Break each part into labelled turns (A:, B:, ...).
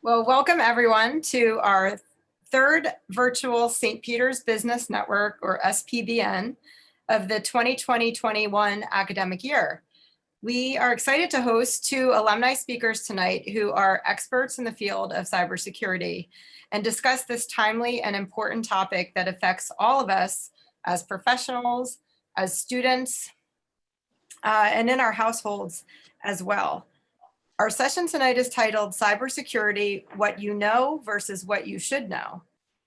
A: Well, welcome everyone to our third virtual St. Peter's Business Network, or SPBN, of the 2020-21 academic year. We are excited to host two alumni speakers tonight who are experts in the field of cybersecurity and discuss this timely and important topic that affects all of us as professionals, as students, and in our households as well. Our session tonight is titled Cybersecurity, What You Know versus What You Should Know.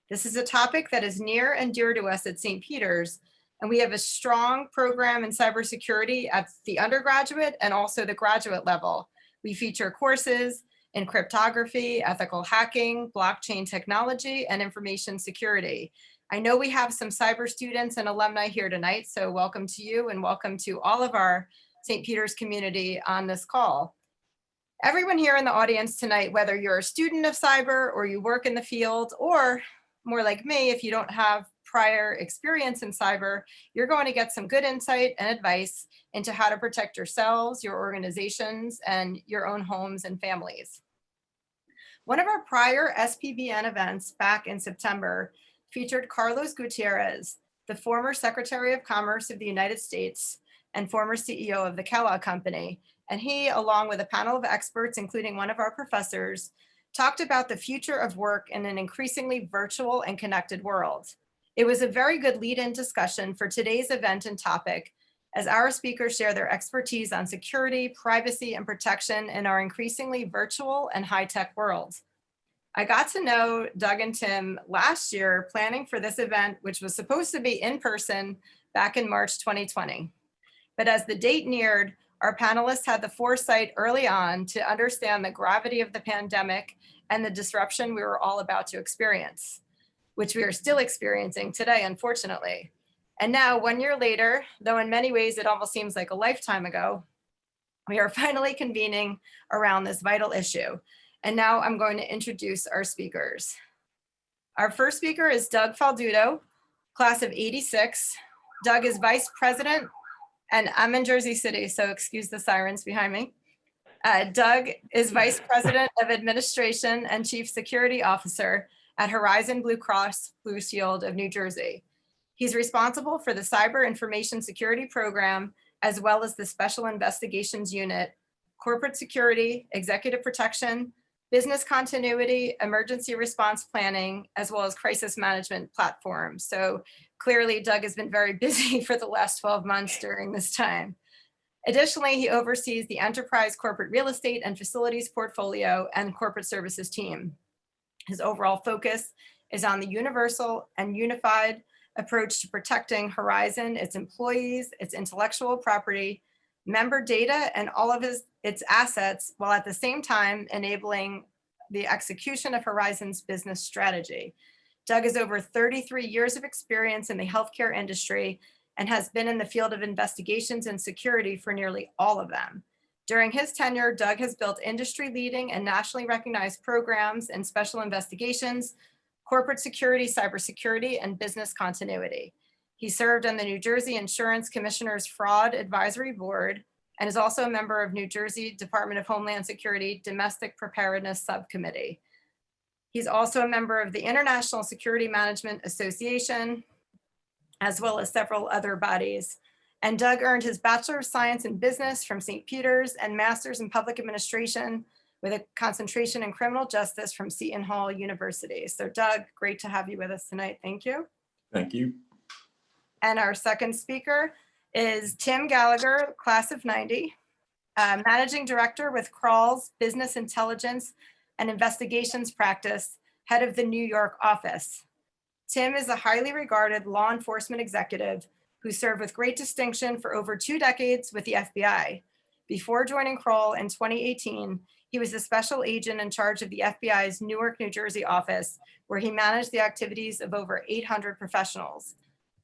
A: This is a topic that is near and dear to us at St. Peter's, and we have a strong program in cybersecurity at the undergraduate and also the graduate level. We feature courses in cryptography, ethical hacking, blockchain technology, and information security. I know we have some cyber students and alumni here tonight, so welcome to you and welcome to all of our St. Peter's community on this call. Everyone here in the audience tonight, whether you're a student of cyber or you work in the field, or more like me, if you don't have prior experience in cyber, you're going to get some good insight and advice into how to protect yourselves, your organizations, and your own homes and families. One of our prior SPBN events back in September featured Carlos Gutierrez, the former Secretary of Commerce of the United States and former CEO of the Kellogg Company. And he, along with a panel of experts, including one of our professors, talked about the future of work in an increasingly virtual and connected world. It was a very good lead-in discussion for today's event and topic, as our speakers share their expertise on security, privacy, and protection in our increasingly virtual and high-tech world. I got to know Doug and Tim last year planning for this event, which was supposed to be in person back in March 2020. But as the date neared, our panelists had the foresight early on to understand the gravity of the pandemic and the disruption we were all about to experience, which we are still experiencing today, unfortunately. And now, 1 year later, though in many ways it almost seems like a lifetime ago, we are finally convening around this vital issue. And now I'm going to introduce our speakers. Our first speaker is Doug Falduto, class of '86. Doug is vice president. And I'm in Jersey City, so excuse the sirens behind me. Doug is Vice President of Administration and Chief Security Officer at Horizon Blue Cross Blue Shield of New Jersey. He's responsible for the Cyber Information Security Program, as well as the Special Investigations Unit, Corporate Security, Executive Protection, Business Continuity, Emergency Response Planning, as well as Crisis Management Platform. So clearly, Doug has been very busy for the last 12 months during this time. Additionally, he oversees the enterprise corporate real estate and facilities portfolio and corporate services team. His overall focus is on the universal and unified approach to protecting Horizon, its employees, its intellectual property, member data, and all of its assets, while at the same time enabling the execution of Horizon's business strategy. Doug has over 33 years of experience in the healthcare industry and has been in the field of investigations and security for nearly all of them. During his tenure, Doug has built industry-leading and nationally recognized programs in special investigations, corporate security, cybersecurity, and business continuity. He served on the New Jersey Insurance Commissioner's Fraud Advisory Board and is also a member of New Jersey Department of Homeland Security Domestic Preparedness Subcommittee. He's also a member of the International Security Management Association, as well as several other bodies. And Doug earned his Bachelor of Science in Business from St. Peter's and Master's in Public Administration with a concentration in criminal justice from Seton Hall University. So Doug, great to have you with us tonight. Thank you.
B: Thank you.
A: And our second speaker is Tim Gallagher, class of '90, Managing Director with Kroll's Business Intelligence and Investigations Practice, head of the New York office. Tim is a highly regarded law enforcement executive who served with great distinction for over 2 decades with the FBI. Before joining Kroll in 2018, he was a special agent in charge of the FBI's Newark, New Jersey office, where he managed the activities of over 800 professionals.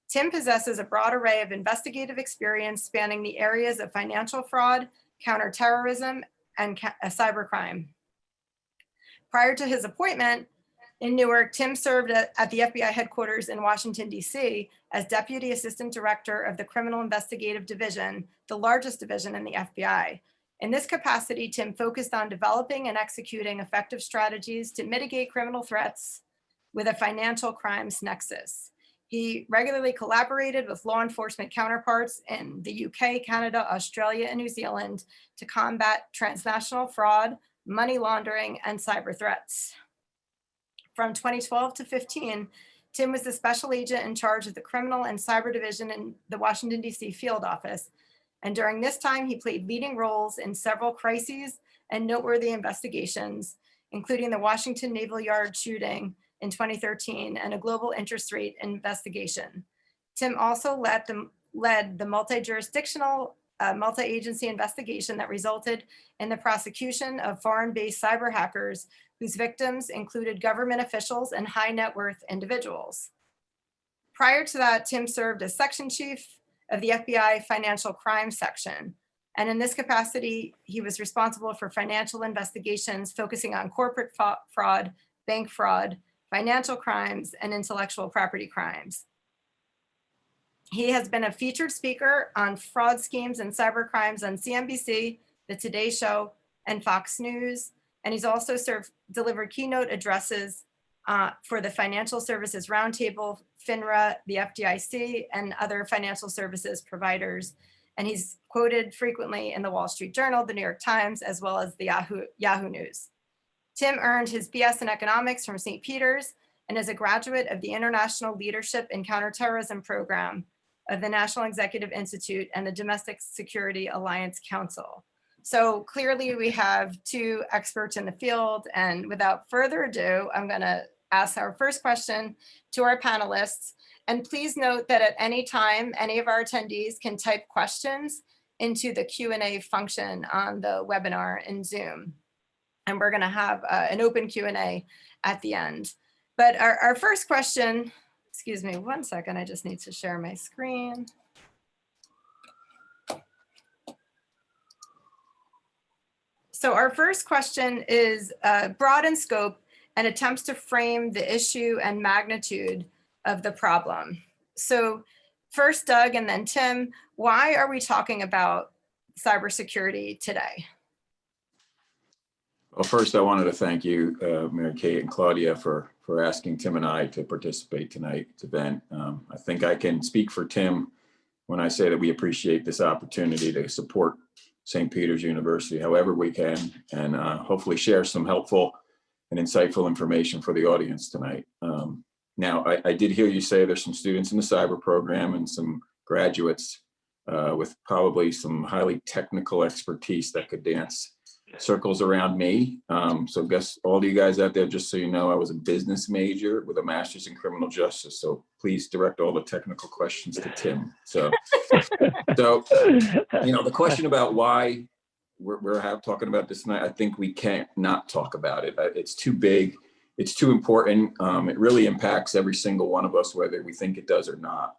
A: Tim possesses a broad array of investigative experience spanning the areas of financial fraud, counterterrorism, and cybercrime. Prior to his appointment in Newark, Tim served at the FBI headquarters in Washington, D.C. as Deputy Assistant Director of the Criminal Investigative Division, the largest division in the FBI. In this capacity, Tim focused on developing and executing effective strategies to mitigate criminal threats with a financial crimes nexus. He regularly collaborated with law enforcement counterparts in the UK, Canada, Australia, and New Zealand to combat transnational fraud, money laundering, and cyber threats. From 2012 to 15, Tim was the special agent in charge of the criminal and cyber division in the Washington, D.C. field office. And during this time, he played leading roles in several crises and noteworthy investigations, including the Washington Naval Yard shooting in 2013 and a global interest rate investigation. Tim also led the multi-jurisdictional, multi-agency investigation that resulted in the prosecution of foreign-based cyber hackers whose victims included government officials and high net worth individuals. Prior to that, Tim served as section chief of the FBI Financial Crime Section. And in this capacity, he was responsible for financial investigations focusing on corporate fraud, bank fraud, financial crimes, and intellectual property crimes. He has been a featured speaker on fraud schemes and cyber crimes on CNBC, The Today Show, and Fox News. And he's also delivered keynote addresses for the Financial Services Roundtable, FINRA, the FDIC, and other financial services providers. And he's quoted frequently in the Wall Street Journal, the New York Times, as well as the Yahoo News. Tim earned his BS in economics from St. Peter's and is a graduate of the International Leadership in Counterterrorism Program of the National Executive Institute and the Domestic Security Alliance Council. So clearly we have two experts in the field, and without further ado, I'm gonna ask our first question to our panelists. And please note that at any time, any of our attendees can type questions into the Q&A function on the webinar in Zoom. And we're gonna have an open Q&A at the end. But our first question, excuse me, 1 second, I just need to share my screen. So our first question is broad in scope and attempts to frame the issue and magnitude of the problem. So first Doug and then Tim, why are we talking about cybersecurity today?
B: Well, first I wanted to thank you, Mary Kate and Claudia, for asking Tim and I to participate tonight's event. I think I can speak for Tim when I say that we appreciate this opportunity to support St. Peter's University however we can, and hopefully share some helpful and insightful information for the audience tonight. Now, I did hear you say there's some students in the cyber program and some graduates with probably some highly technical expertise that could dance circles around me. So I guess all of you guys out there, just so you know, I was a business major with a master's in criminal justice. So please direct all the technical questions to Tim. So, you know, the question about why we're talking about this tonight, I think we can't not talk about it. It's too big. It's too important. It really impacts every single one of us, whether we think it does or not.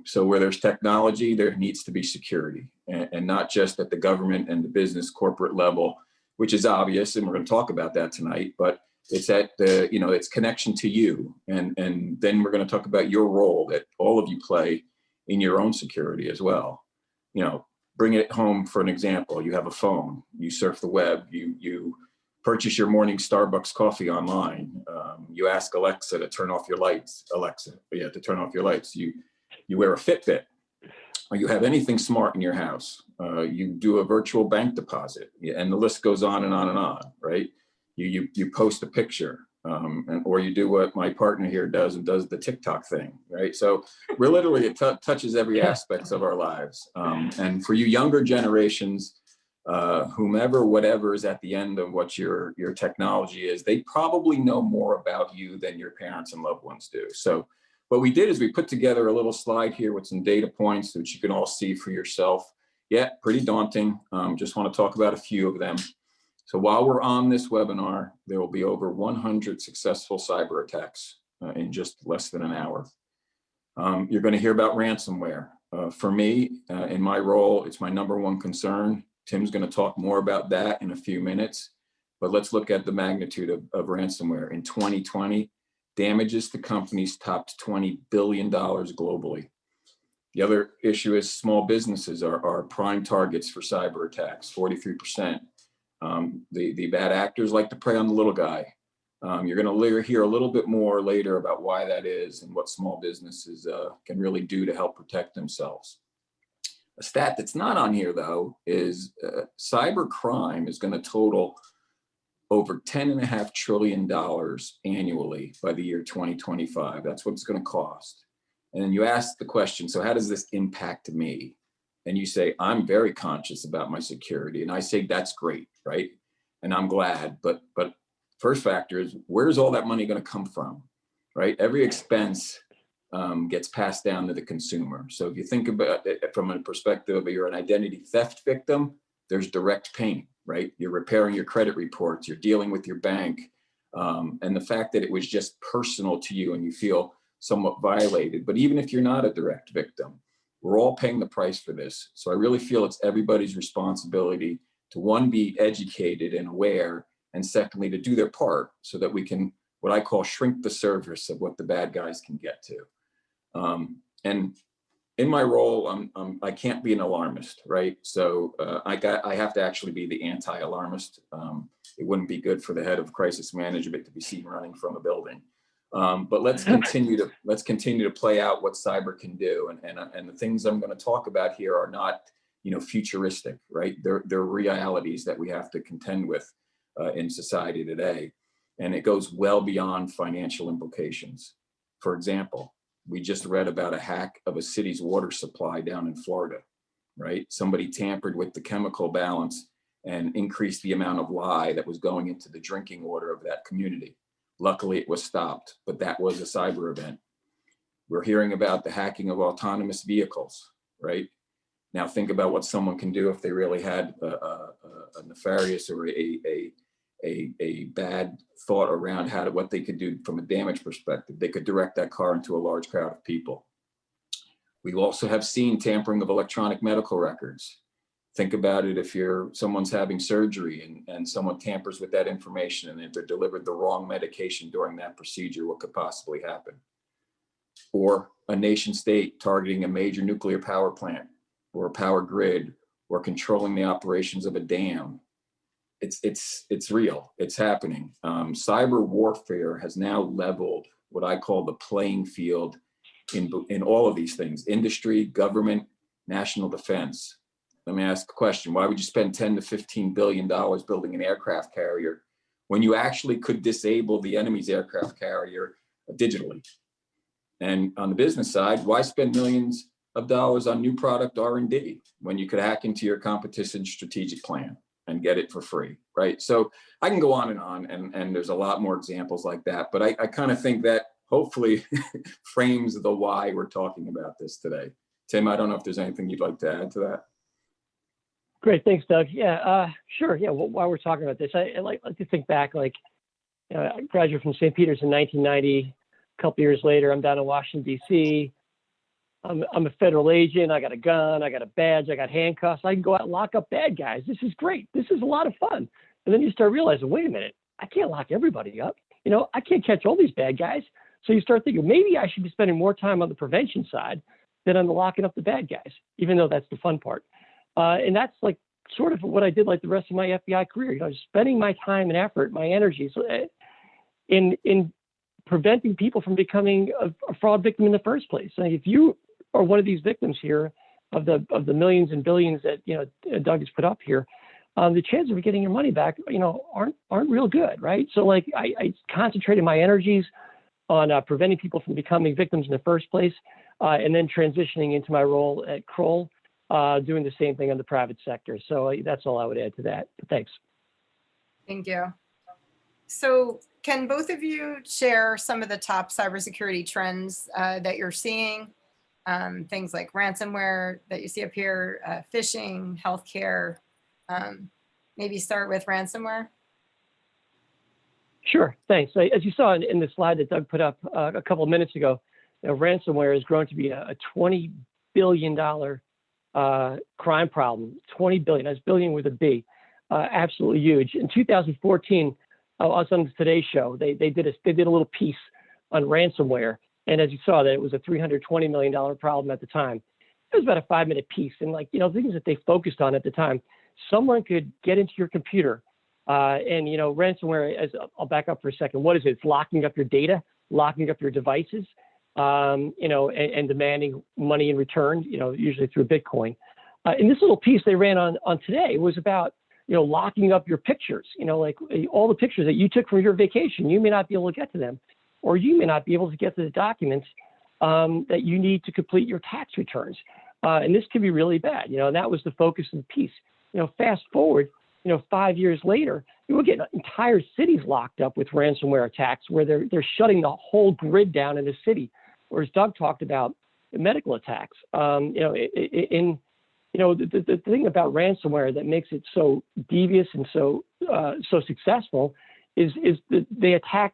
B: So where there's technology, there needs to be security, and not just at the government and the business corporate level, which is obvious, and we're going to talk about that tonight, but it's at the, you know, it's connection to you. And then we're going to talk about your role that all of you play in your own security as well. You know, bring it home for an example. You have a phone, you surf the web, you purchase your morning Starbucks coffee online. You ask Alexa to turn off your lights, to turn off your lights. You wear a Fitbit, or you have anything smart in your house. You do a virtual bank deposit, and the list goes on and on and on, right? You post a picture, or you do what my partner here does and does the TikTok thing, right? So we're literally, it touches every aspect of our lives. And for you younger generations, whomever, whatever is at the end of what your technology is, they probably know more about you than your parents and loved ones do. So what we did is we put together a little slide here with some data points which you can all see for yourself. Yeah, pretty daunting. Just want to talk about a few of them. So while we're on this webinar, there will be over 100 successful cyber attacks in just less than an hour. You're going to hear about ransomware. For me, in my role, it's my #1 concern. Tim's going to talk more about that in a few minutes, but let's look at the magnitude of ransomware. In 2020, damages to companies topped $20 billion globally. The other issue is small businesses are prime targets for cyber attacks, 43%. The bad actors like to prey on the little guy. You're going to hear a little bit more later about why that is and what small businesses can really do to help protect themselves. A stat that's not on here, though, is cyber crime is going to total over $10.5 trillion annually by the year 2025. That's what it's going to cost. And then you ask the question, so how does this impact me? And you say, I'm very conscious about my security. And I say, that's great, right? And I'm glad. But first factor is, where's all that money going to come from, right? Every expense gets passed down to the consumer. So if you think about it from a perspective of you're an identity theft victim, there's direct pain, right? You're repairing your credit reports, you're dealing with your bank. And the fact that it was just personal to you and you feel somewhat violated. But even if you're not a direct victim, we're all paying the price for this. So I really feel it's everybody's responsibility to, one, be educated and aware, and secondly, to do their part so that we can, what I call, shrink the surface of what the bad guys can get to. And in my role, I can't be an alarmist, right? So I have to actually be the anti-alarmist. It wouldn't be good for the head of crisis management to be seen running from a building. But let's continue to play out what cyber can do, and the things I'm going to talk about here are not, futuristic, right? They're realities that we have to contend with in society today, and it goes well beyond financial implications. For example, we just read about a hack of a city's water supply down in Florida, right? Somebody tampered with the chemical balance and increased the amount of lye that was going into the drinking water of that community. Luckily, it was stopped, but that was a cyber event. We're hearing about the hacking of autonomous vehicles, right? Now think about what someone can do if they really had a nefarious or a bad thought around what they could do from a damage perspective. They could direct that car into a large crowd of people. We also have seen tampering of electronic medical records. Think about it if someone's having surgery and someone tampers with that information, and if they're delivered the wrong medication during that procedure, what could possibly happen? Or a nation state targeting a major nuclear power plant or a power grid or controlling the operations of a dam. It's real, it's happening. Cyber warfare has now leveled what I call the playing field in all of these things: industry, government, national defense. Let me ask a question. Why would you spend $10 to $15 billion building an aircraft carrier when you actually could disable the enemy's aircraft carrier digitally? And on the business side, why spend millions of dollars on new product R&D when you could hack into your competition's strategic plan and get it for free, right? So I can go on, and there's a lot more examples like that, but I kind of think that hopefully frames the why we're talking about this today. Tim, I don't know if there's anything you'd like to add to that.
C: Great, thanks, Doug. Yeah, sure. Yeah, well, while we're talking about this, I like to think back. I graduated from St. Peter's in 1990. A couple years later, I'm down in Washington, D.C. I'm a federal agent. I got a gun. I got a badge. I got handcuffs. I can go out and lock up bad guys. This is great. This is a lot of fun. And then you start realizing, wait a minute, I can't lock everybody up. I can't catch all these bad guys. So you start thinking, maybe I should be spending more time on the prevention side than on the locking up the bad guys, even though that's the fun part. And that's like sort of what I did like the rest of my FBI career, spending my time and effort, my energy in preventing people from becoming a fraud victim in the first place. So if you are one of these victims here of the millions and billions that, Doug has put up here, the chances of getting your money back, aren't real good, right? So I concentrated my energies on preventing people from becoming victims in the first place, and then transitioning into my role at Kroll, doing the same thing in the private sector. So that's all I would add to that. But thanks.
A: Thank you. So can both of you share some of the top cybersecurity trends that you're seeing? Things like ransomware that you see up here, phishing, healthcare. Maybe start with ransomware.
C: Sure, thanks. As you saw in the slide that Doug put up a couple of minutes ago, ransomware has grown to be a $20 billion crime problem. 20 billion, that's billion with a B, absolutely huge. In 2014, I was on the Today Show. They did a little piece on ransomware, and as you saw, that it was a $320 million problem at the time. it was about a 5-minute piece. And like, things that they focused on at the time, someone could get into your computer and, ransomware, as I'll back up for a second. What is it? It's locking up your data, locking up your devices, and demanding money in return, usually through Bitcoin. And this little piece they ran on today was about, locking up your pictures, like all the pictures that you took from your vacation. You may not be able to get to them, or you may not be able to get to the documents that you need to complete your tax returns. And this can be really bad, and that was the focus of the piece. Fast forward, 5 years later, you will get entire cities locked up with ransomware attacks where they're shutting the whole grid down in the city. Or as Doug talked about, medical attacks. The thing about ransomware that makes it so devious and so successful is that they attack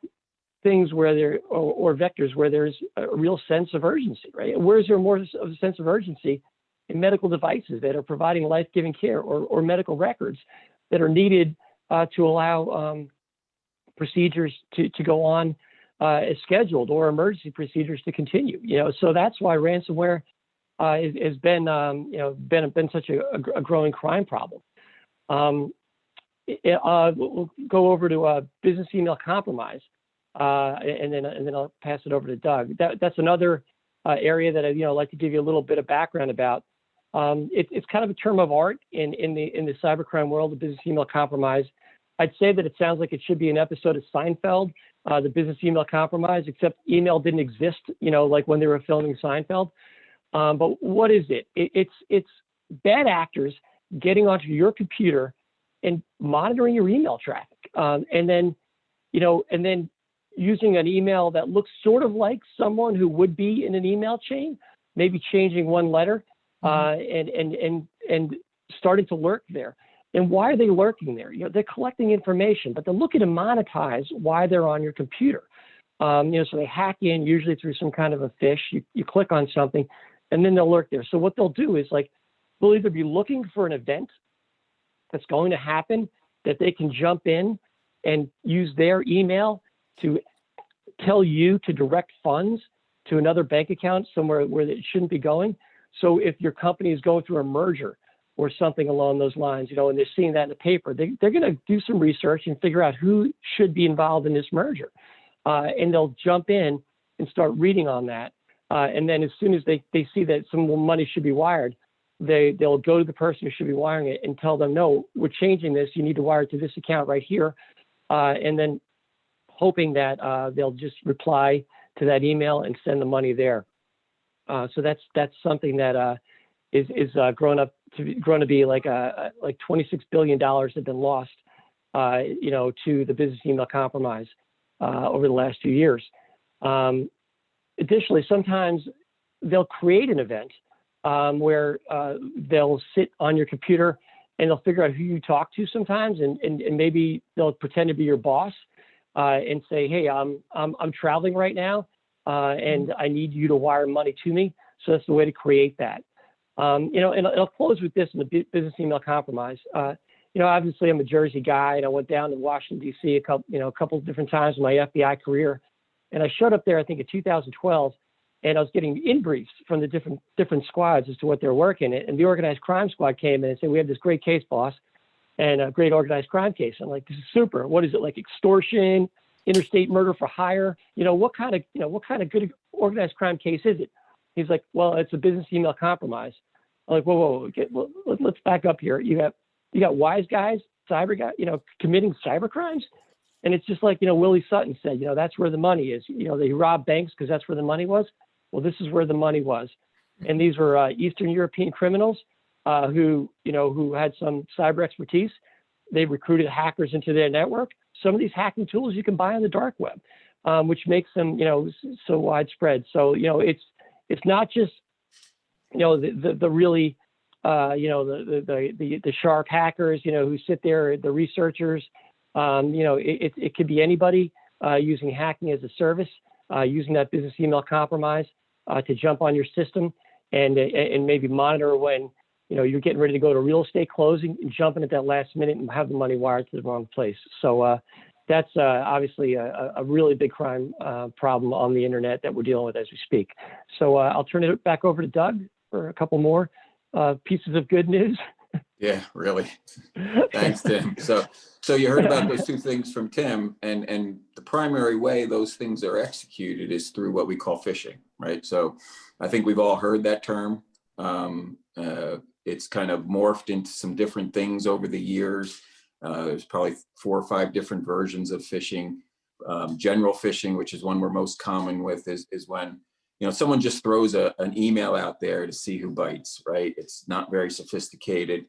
C: things where there or vectors where there's a real sense of urgency, right? Where is there more of a sense of urgency in medical devices that are providing life-giving care or medical records that are needed to allow procedures to go on as scheduled, or emergency procedures to continue? So that's why ransomware has been been such a growing crime problem. We'll go over to business email compromise, and then I'll pass it over to Doug. That's another area that I'd like to give you a little bit of background about. It's kind of a term of art in the cybercrime world, the business email compromise. I'd say that it sounds like it should be an episode of Seinfeld, the business email compromise, except email didn't exist, like when they were filming Seinfeld. But what is it? It's bad actors getting onto your computer and monitoring your email traffic, and then using an email that looks sort of like someone who would be in an email chain, maybe changing one letter, and starting to lurk there. And why are they lurking there? They're collecting information, but they're looking to monetize why they're on your computer. So they hack in, usually through some kind of a phish. You click on something, and then they'll lurk there. So what they'll do is they'll either be looking for an event that's going to happen that they can jump in and use their email to tell you to direct funds to another bank account somewhere where it shouldn't be going. So if your company is going through a merger or something along those lines, and they're seeing that in the paper, they're going to do some research and figure out who should be involved in this merger. And they'll jump in and start reading on that. And then as soon as they see that some money should be wired, they'll go to the person who should be wiring it and tell them, no, we're changing this. You need to wire it to this account right here. And then hoping that they'll just reply to that email and send the money there. So that's something that is grown to be like $26 billion have been lost, to the business email compromise over the last few years. Additionally, sometimes they'll create an event where they'll sit on your computer and they'll figure out who you talk to sometimes, and maybe they'll pretend to be your boss and say, hey, I'm traveling right now and I need you to wire money to me. So that's the way to create that. And I'll close with this in the business email compromise. Obviously I'm a Jersey guy, and I went down to Washington, D.C. a couple of different times in my FBI career. And I showed up there, I think, in 2012, and I was getting in-briefs from the different squads as to what they're working at. And the organized crime squad came in and said, we have this great case, boss, and a great organized crime case. I'm like, this is super. What is it, like extortion, interstate murder for hire? What kind of good organized crime case is it? He's like, well, it's a business email compromise. I'm like, whoa, okay, well, let's back up here. You got wise guys, cyber guys, committing cyber crimes. And it's just like, Willie Sutton said, that's where the money is. They rob banks because that's where the money was. Well, this is where the money was. And these were Eastern European criminals who had some cyber expertise. They recruited hackers into their network. Some of these hacking tools you can buy on the dark web, which makes them, so widespread. So, it's not just, the really, the sharp hackers, who sit there, the researchers. It could be anybody using hacking as a service, using that business email compromise to jump on your system and maybe monitor when you're getting ready to go to real estate closing and jumping at that last minute and have the money wired to the wrong place. So that's obviously a really big crime problem on the internet that we're dealing with as we speak. So I'll turn it back over to Doug for a couple more pieces of good news.
B: Yeah, really. Thanks, Tim. So you heard about those two things from Tim, and the primary way those things are executed is through what we call phishing, right? So I think we've all heard that term. It's kind of morphed into some different things over the years. There's probably 4 or 5 different versions of phishing. General phishing, which is one we're most common with, is when someone just throws an email out there to see who bites, right? It's not very sophisticated.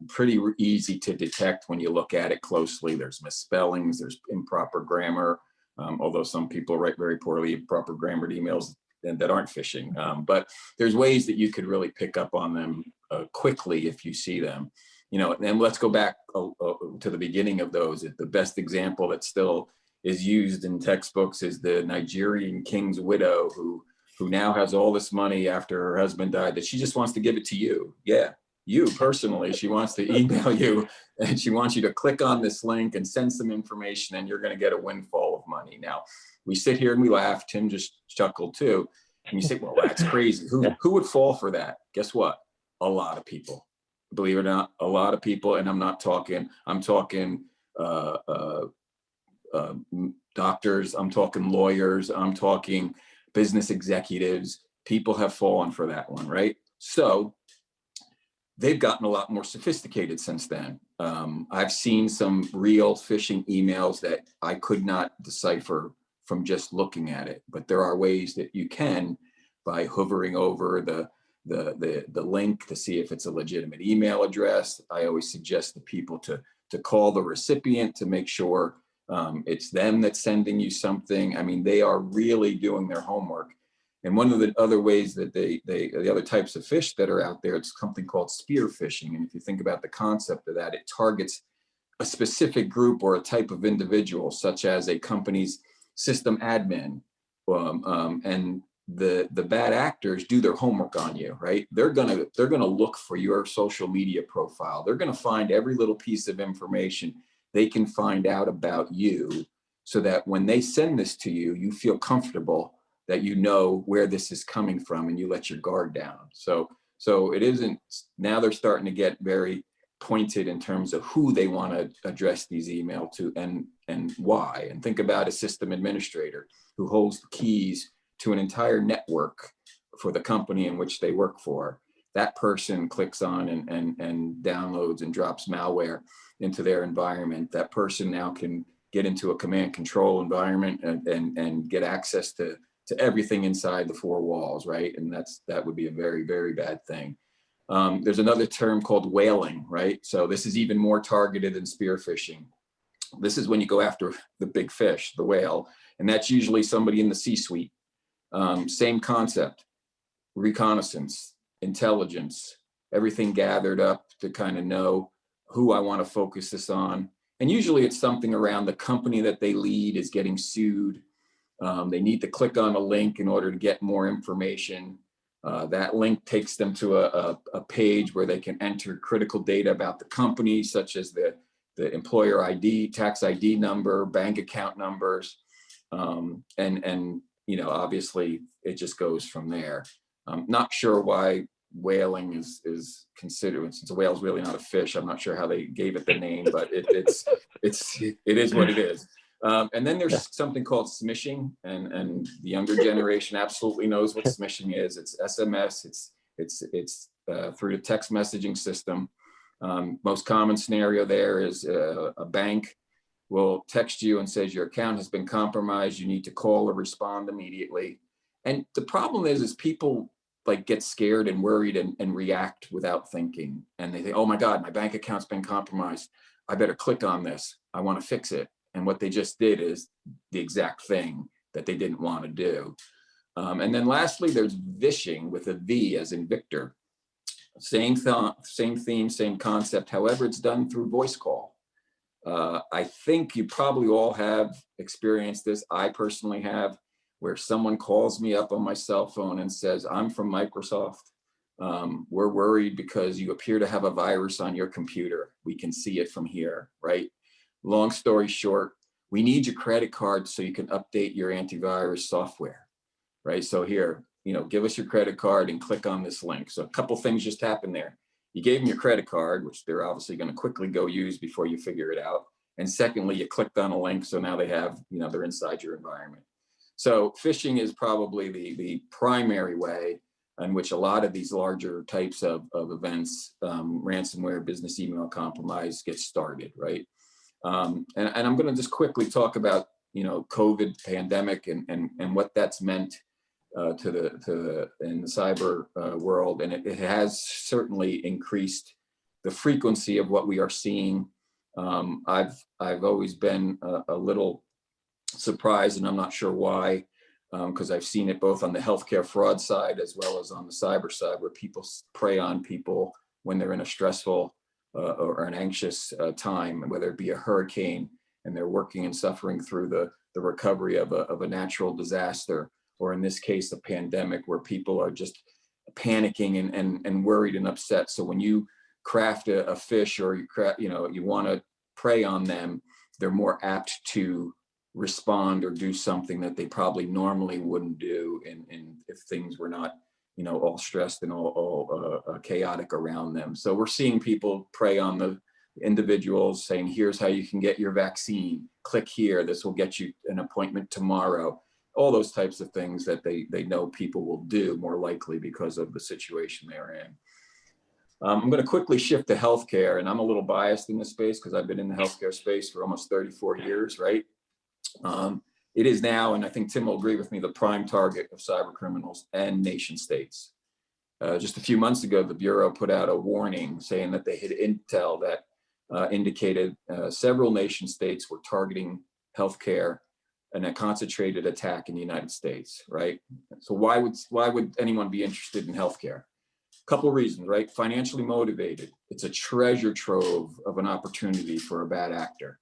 B: Pretty easy to detect when you look at it closely. There's misspellings, there's improper grammar, although some people write very poorly proper grammared emails that aren't phishing. But there's ways that you could really pick up on them quickly if you see them. And let's go back to the beginning of those. The best example that still is used in textbooks is the Nigerian king's widow who now has all this money after her husband died that she just wants to give it to you. Yeah. You personally, she wants to email you and she wants you to click on this link and send some information and you're going to get a windfall of money. Now, we sit here and we laugh. Tim just chuckled too. And you say, well, that's crazy. Who would fall for that? Guess what? A lot of people. Believe it or not, a lot of people. And I'm talking doctors, I'm talking lawyers, I'm talking business executives. People have fallen for that one, right? So they've gotten a lot more sophisticated since then. I've seen some real phishing emails that I could not decipher from just looking at it, but there are ways that you can by hovering over the link to see if it's a legitimate email address. I always suggest the people to call the recipient to make sure it's them that's sending you something. I mean, they are really doing their homework. And one of the other ways that the other types of fish that are out there, it's something called spear phishing. And if you think about the concept of that, it targets a specific group or a type of individual, such as a company's system admin. And the bad actors do their homework on you, right? They're gonna look for your social media profile. They're gonna find every little piece of information they can find out about you, so that when they send this to you, you feel comfortable that you know where this is coming from and you let your guard down. So it isn't, now they're starting to get very pointed in terms of who they want to address these emails to and why. And think about a system administrator who holds the keys to an entire network for the company in which they work for. That person clicks on and downloads and drops malware into their environment. That person now can get into a command control environment and get access to everything inside the 4 walls, right? And that would be a very, very bad thing. There's another term called whaling, right? So this is even more targeted than spear phishing. This is when you go after the big fish, the whale, and that's usually somebody in the C-suite. Same concept, reconnaissance, intelligence, everything gathered up to kind of know who I want to focus this on. And usually it's something around the company that they lead is getting sued. They need to click on a link in order to get more information. That link takes them to a page where they can enter critical data about the company, such as the employer ID, tax ID number, bank account numbers. And obviously it just goes from there. I'm not sure why whaling is considered, since a whale is really not a fish. I'm not sure how they gave it the name, but it is what it is. And then there's something called smishing, and the younger generation absolutely knows what smishing is. It's SMS. It's through the text messaging system. Most common scenario there is a bank will text you and says your account has been compromised. You need to call or respond immediately. And the problem is people get scared and worried and react without thinking. And they think, oh my God, my bank account's been compromised. I better click on this. I want to fix it. And what they just did is the exact thing that they didn't want to do. And then lastly, there's vishing with a V as in Victor. Same theme, same concept. However, it's done through voice call. I think you probably all have experienced this. I personally have, where someone calls me up on my cell phone and says, I'm from Microsoft. We're worried because you appear to have a virus on your computer. We can see it from here, right? Long story short, we need your credit card so you can update your antivirus software, right? So here, give us your credit card and click on this link. So a couple things just happened there. You gave them your credit card, which they're obviously going to quickly go use before you figure it out. And secondly, you clicked on a link. So now they have, they're inside your environment. So phishing is probably the primary way in which a lot of these larger types of events, ransomware, business email compromise, get started, right? And I'm going to just quickly talk about, COVID pandemic and what that's meant in the cyber world. And it has certainly increased the frequency of what we are seeing. I've always been a little surprised, and I'm not sure why, because I've seen it both on the healthcare fraud side as well as on the cyber side, where people prey on people when they're in a stressful or an anxious time, whether it be a hurricane and they're working and suffering through the recovery of a natural disaster, or in this case, a pandemic where people are just panicking and worried and upset. So when you craft a fish, or you want to prey on them, they're more apt to respond or do something that they probably normally wouldn't do, and if things were not all stressed and all chaotic around them. So we're seeing people prey on the individuals, saying, here's how you can get your vaccine, click here, this will get you an appointment tomorrow, all those types of things that they know people will do more likely because of the situation they're in. I'm going to quickly shift to healthcare, and I'm a little biased in this space because I've been in the healthcare space for almost 34 years, right? It is now, and I think Tim will agree with me, the prime target of cyber criminals and nation states. Just a few months ago, the Bureau put out a warning saying that they had intel that indicated several nation states were targeting healthcare in a concentrated attack in the United States, right? So why would anyone be interested in healthcare? Couple of reasons, right? Financially motivated. It's a treasure trove of an opportunity for a bad actor.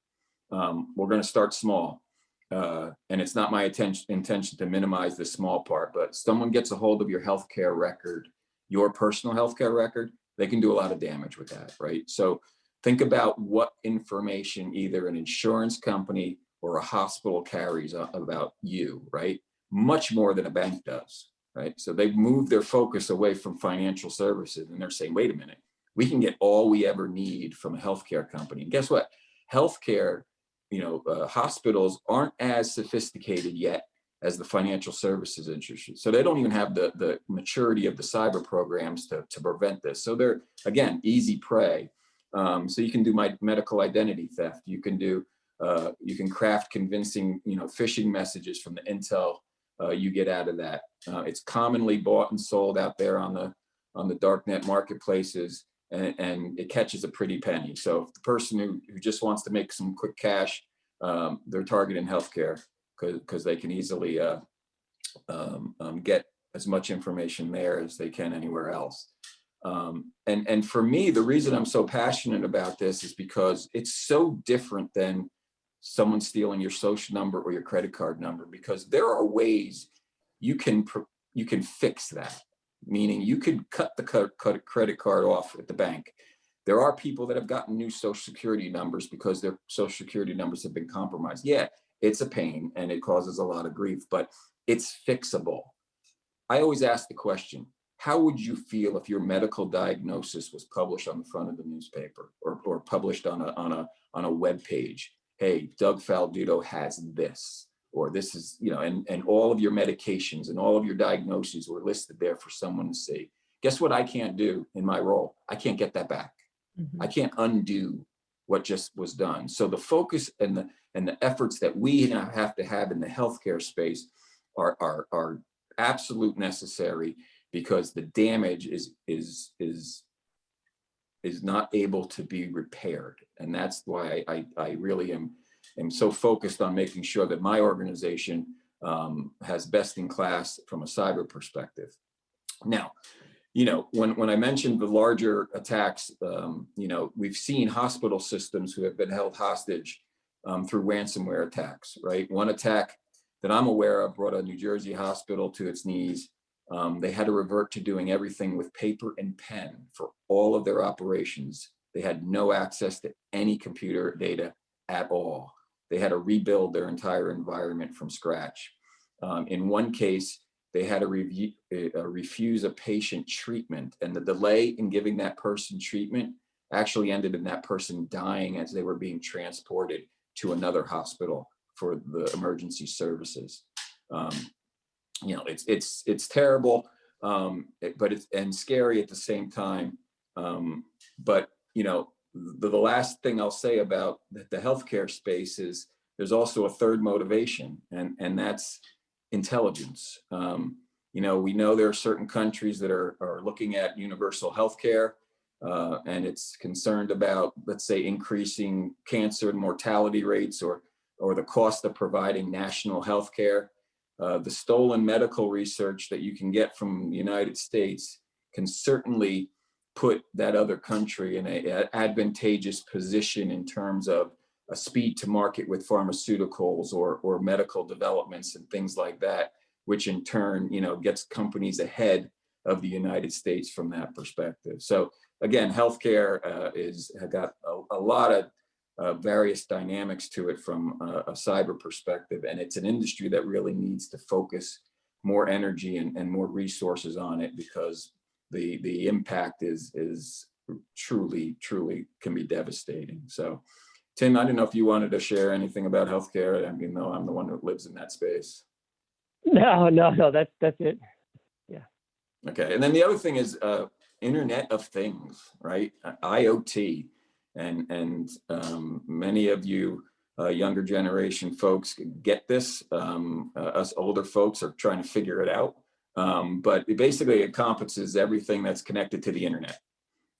B: We're going to start small. And it's not my intention to minimize the small part, but someone gets a hold of your healthcare record, your personal healthcare record, they can do a lot of damage with that, right? So think about what information either an insurance company or a hospital carries about you, right? Much more than a bank does, right? So they've moved their focus away from financial services, and they're saying, wait a minute, we can get all we ever need from a healthcare company. And guess what? Healthcare, hospitals aren't as sophisticated yet as the financial services industry. So they don't even have the maturity of the cyber programs to prevent this. So they're, again, easy prey. So you can do medical identity theft. You can do, you can craft convincing, phishing messages from the intel you get out of that. It's commonly bought and sold out there on the darknet marketplaces, and it catches a pretty penny. So if the person who just wants to make some quick cash, they're targeting healthcare because they can easily get as much information there as they can anywhere else. And for me, the reason I'm so passionate about this is because it's so different than someone stealing your social number or your credit card number, because there are ways you can fix that. Meaning you could cut the credit card off at the bank. There are people that have gotten new social security numbers because their social security numbers have been compromised. Yeah, it's a pain and it causes a lot of grief, but it's fixable. I always ask the question, how would you feel if your medical diagnosis was published on the front of the newspaper or published on a web page? Hey, Doug Faldudo has this. Or this is, and all of your medications and all of your diagnoses were listed there for someone to see. Guess what I can't do in my role? I can't get that back. Mm-hmm. I can't undo what just was done. So the focus and the efforts that we now have to have in the healthcare space are absolute necessary, because the damage is not able to be repaired. And that's why I really am so focused on making sure that my organization has best in class from a cyber perspective. Now, when I mentioned the larger attacks, we've seen hospital systems who have been held hostage through ransomware attacks, right? One attack that I'm aware of brought a New Jersey hospital to its knees. They had to revert to doing everything with paper and pen for all of their operations. They had no access to any computer data at all. They had to rebuild their entire environment from scratch. In one case, they had to refuse a patient treatment, and the delay in giving that person treatment actually ended in that person dying as they were being transported to another hospital for the emergency services. You know, it's terrible, but it's scary at the same time. But you know, the last thing I'll say about the healthcare space is there's also a third motivation, and that's intelligence. You know, we know there are certain countries that are looking at universal healthcare, and it's concerned about, let's say, increasing cancer and mortality rates, or the cost of providing national healthcare. The stolen medical research that you can get from the United States can certainly put that other country in an advantageous position in terms of a speed to market with pharmaceuticals or medical developments and things like that, which in turn, you know, gets companies ahead of the United States from that perspective. So again, healthcare has got a lot of various dynamics to it from a cyber perspective, and it's an industry that really needs to focus more energy and more resources on it, because the impact is truly can be devastating. So Tim, I don't know if you wanted to share anything about healthcare. I mean, no, I'm the one who lives in that space.
C: No, that's it. Yeah.
B: Okay, and then the other thing is Internet of Things, right? IoT, and many of you younger generation folks get this. Us older folks are trying to figure it out, but it basically encompasses everything that's connected to the internet.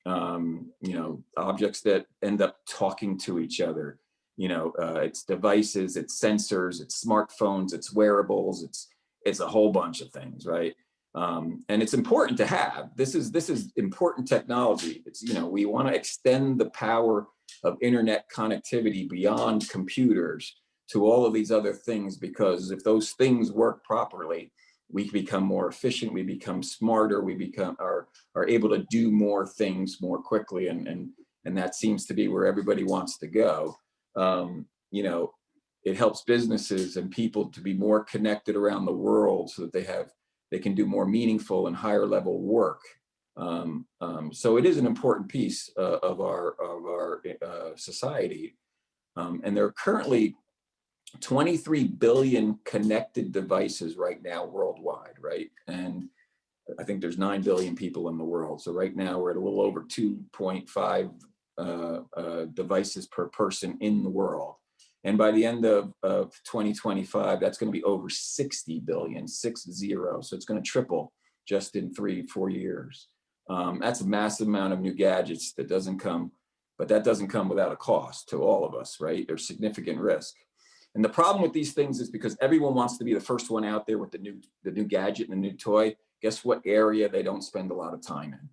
B: You know, objects that end up talking to each other, you know, it's devices, it's sensors, it's smartphones, it's wearables, it's a whole bunch of things, right? And it's important to have. This is important technology. It's, you know, we want to extend the power of internet connectivity beyond computers to all of these other things, because if those things work properly, we become more efficient, we become smarter, we are able to do more things more quickly, and that seems to be where everybody wants to go. You know, it helps businesses and people to be more connected around the world so that they can do more meaningful and higher level work. So it is an important piece of our society, and there are currently 23 billion connected devices right now worldwide, right? And I think there's 9 billion people in the world. So right now we're at a little over 2.5 devices per person in the world. And by the end of 2025, that's going to be over 60 billion, 60. So it's going to triple just in 3-4 years. That's a massive amount of new gadgets that doesn't come without a cost to all of us, right? There's significant risk. And the problem with these things is because everyone wants to be the first one out there with the new gadget and the new toy. Guess what area they don't spend a lot of time in?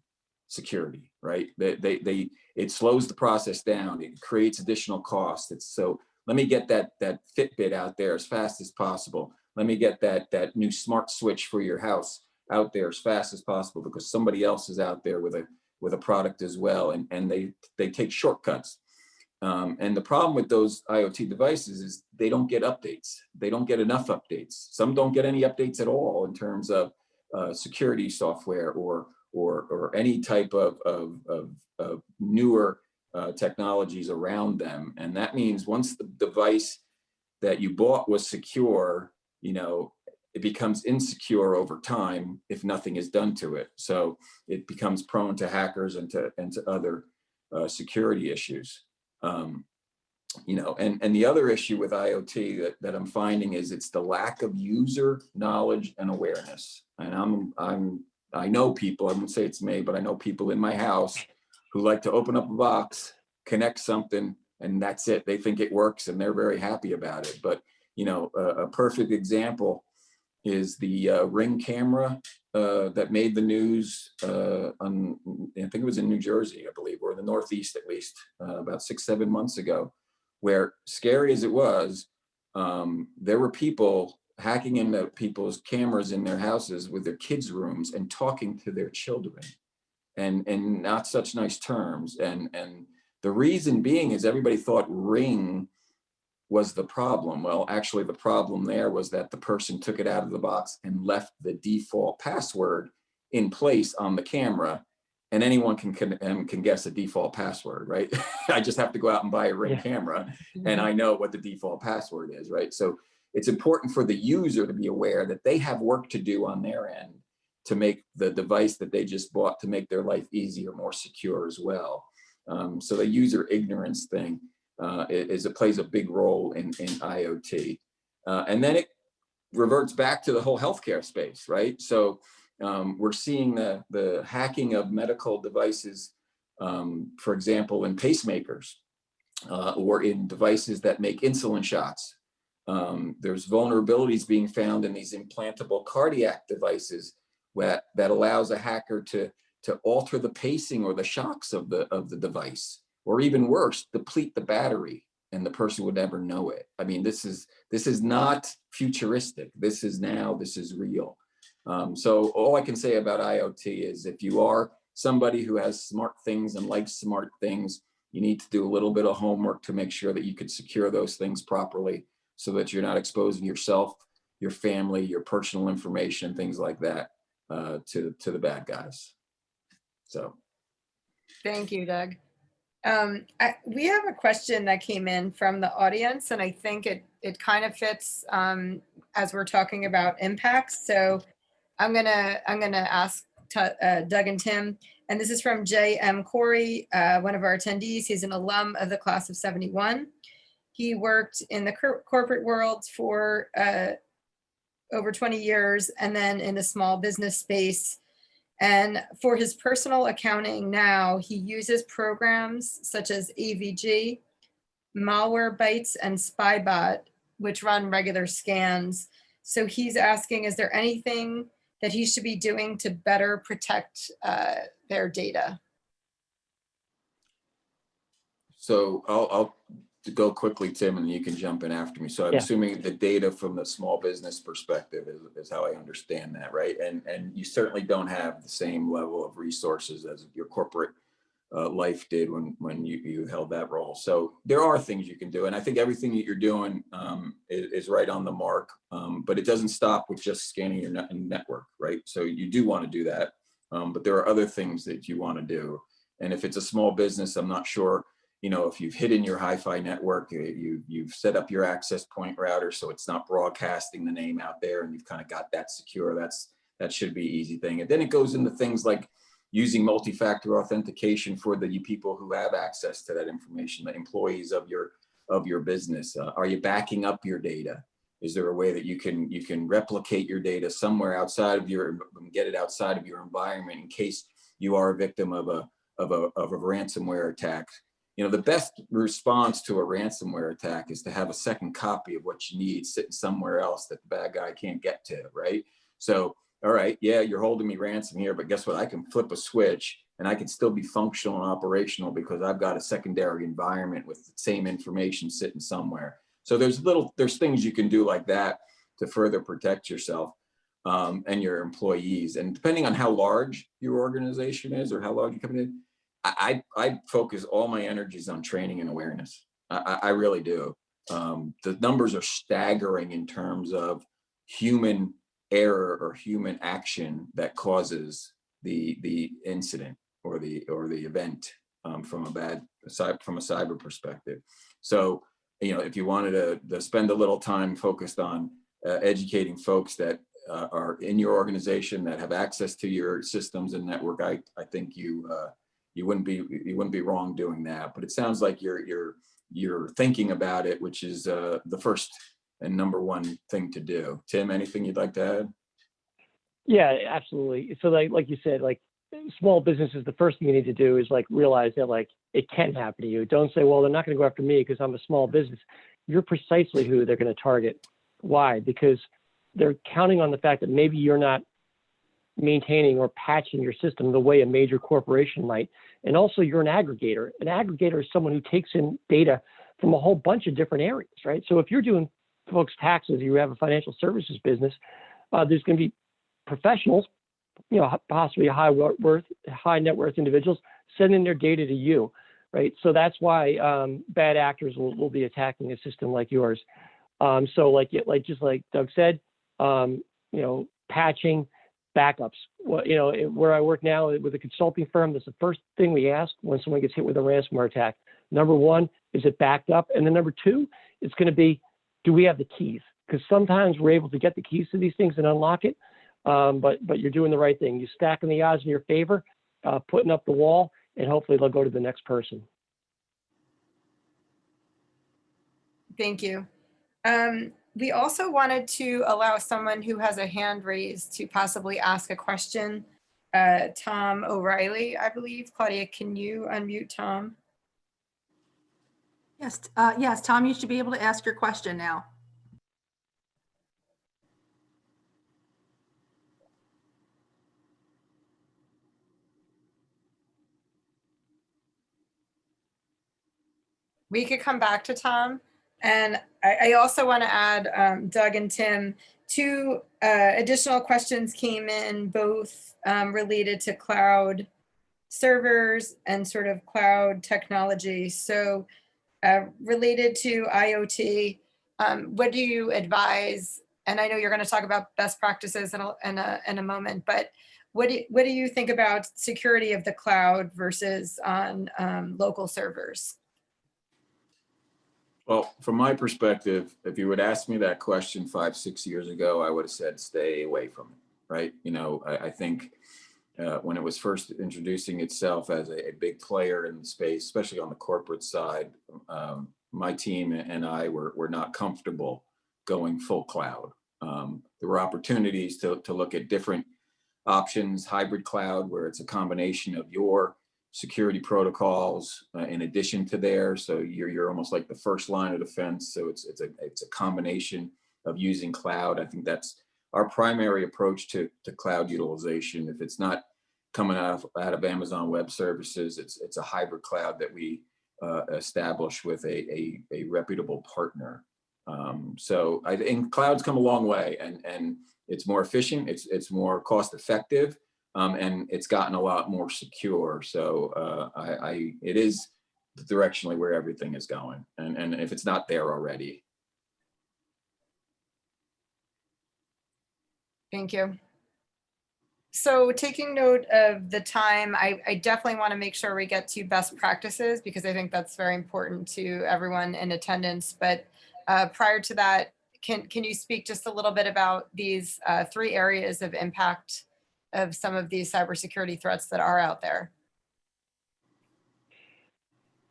B: Security, right? It slows the process down. It creates additional costs. So let me get that Fitbit out there as fast as possible. Let me get that new smart switch for your house out there as fast as possible, because somebody else is out there with a product as well, and they take shortcuts. And the problem with those IoT devices is they don't get updates. They don't get enough updates. Some don't get any updates at all in terms of security software or any type of newer technologies around them. And that means once the device that you bought was secure, you know, it becomes insecure over time if nothing is done to it. So it becomes prone to hackers and to other security issues. You know, and the other issue with IoT that I'm finding is it's the lack of user knowledge and awareness. And I know people, I wouldn't say it's me, but I know people in my house who like to open up a box, connect something, and that's it. They think it works and they're very happy about it. But, you know, a perfect example is the Ring camera that made the news I think it was in New Jersey, I believe, or the Northeast at least, about 6-7 months ago, where, scary as it was, there were people hacking into people's cameras in their houses with their kids' rooms and talking to their children, and not such nice terms. And the reason being is everybody thought Ring was the problem? Well, actually the problem there was that the person took it out of the box and left the default password in place on the camera, and anyone can guess a default password, right? I just have to go out and buy a Ring camera and I know what the default password is, right? So it's important for the user to be aware that they have work to do on their end to make the device that they just bought to make their life easier, more secure as well. So the user ignorance thing plays a big role in IoT. And then it reverts back to the whole healthcare space, right? So we're seeing the hacking of medical devices, for example, in pacemakers or in devices that make insulin shots. There's vulnerabilities being found in these implantable cardiac devices that allows a hacker to alter the pacing or the shocks of the device, or even worse, deplete the battery, and the person would never know it. I mean, this is not futuristic. This is real. So all I can say about IoT is if you are somebody who has smart things and likes smart things, you need to do a little bit of homework to make sure that you can secure those things properly so that you're not exposing yourself, your family, your personal information, things like that to the bad guys. So.
A: Thank you, Doug. We have a question that came in from the audience, and I think it kind of fits as we're talking about impacts. So I'm gonna ask Doug and Tim, and this is from J.M. Corey, one of our attendees. He's an alum of the class of 71. He worked in the corporate world for over 20 years, and then in the small business space. And for his personal accounting now, he uses programs such as AVG, Malwarebytes, and Spybot, which run regular scans. So he's asking, is there anything that he should be doing to better protect their data?
B: So I'll go quickly, Tim, and you can jump in after me. So I'm assuming the data from the small business perspective is how I understand that, right? And you certainly don't have the same level of resources as your corporate life did when you held that role. So there are things you can do. And I think everything that you're doing is right on the mark, but it doesn't stop with just scanning your network, right? So you do want to do that, but there are other things that you want to do. And if it's a small business, I'm not sure, if you've hidden your hi-fi network, you've set up your access point router so it's not broadcasting the name out there, and you've kind of got that secure, that should be an easy thing. And then it goes into things like using multi-factor authentication for the people who have access to that information, the employees of your business. Are you backing up your data? Is there a way that you can replicate your data somewhere outside of get it outside of your environment in case you are a victim of a ransomware attack? The best response to a ransomware attack is to have a second copy of what you need sitting somewhere else that the bad guy can't get to, right? So, all right, yeah, you're holding me ransom here, but guess what? I can flip a switch and I can still be functional and operational because I've got a secondary environment with the same information sitting somewhere. So there's things you can do like that to further protect yourself and your employees. And depending on how large your organization is or how large your company is, I focus all my energies on training and awareness. I really do. The numbers are staggering in terms of human error or human action that causes the incident or the event from a cyber perspective. So, if you wanted to spend a little time focused on educating folks that are in your organization that have access to your systems and network, I think you wouldn't be wrong doing that. But it sounds like you're thinking about it, which is the first and number one thing to do. Tim, anything you'd like to add?
C: Yeah, absolutely. So like you said, like small businesses, the first thing you need to do is realize that it can happen to you. Don't say, well, they're not going to go after me because I'm a small business. You're precisely who they're going to target. Why? Because they're counting on the fact that maybe you're not maintaining or patching your system the way a major corporation might. And also you're an aggregator. An aggregator is someone who takes in data from a whole bunch of different areas, right? So if you're doing folks' taxes, you have a financial services business, there's going to be professionals, possibly high net worth individuals sending their data to you, right? So that's why bad actors will be attacking a system like yours. So just like Doug said, patching, backups. Well, where I work now with a consulting firm, that's the first thing we ask when someone gets hit with a ransomware attack. Number one, is it backed up? And then number two, it's going to be, do we have the keys? Because sometimes we're able to get the keys to these things and unlock it, but you're doing the right thing. You're stacking the odds in your favor, putting up the wall, and hopefully they'll go to the next person.
A: Thank you. We also wanted to allow someone who has a hand raised to possibly ask a question. Tom O'Reilly, I believe. Claudia, can you unmute Tom?
D: Yes, yes, Tom, you should be able to ask your question now.
A: We could come back to Tom. And I also want to add, Doug and Tim, two additional questions came in, both related to cloud servers and sort of cloud technology. So related to IoT, what do you advise? And I know you're going to talk about best practices in a moment, but what do you think about security of the cloud versus on local servers?
B: Well, from my perspective, if you would ask me that question 5, 6 years ago, I would have said, stay away from it, right? I think when it was first introducing itself as a big player in the space, especially on the corporate side, my team and I were not comfortable going full cloud. There were opportunities to look at different options, hybrid cloud, where it's a combination of your security protocols in addition to theirs. So you're almost like the first line of defense. So it's a combination of using cloud. I think that's our primary approach to cloud utilization. If it's not coming out of Amazon Web Services, it's a hybrid cloud that we establish with a reputable partner. So I think cloud's come a long way, and it's more efficient, it's more cost effective, and it's gotten a lot more secure. So it is directionally where everything is going, and if it's not there already.
A: Thank you. So taking note of the time, I definitely want to make sure we get to best practices, because I think that's very important to everyone in attendance. But prior to that, can you speak just a little bit about these 3 areas of impact of some of these cybersecurity threats that are out there?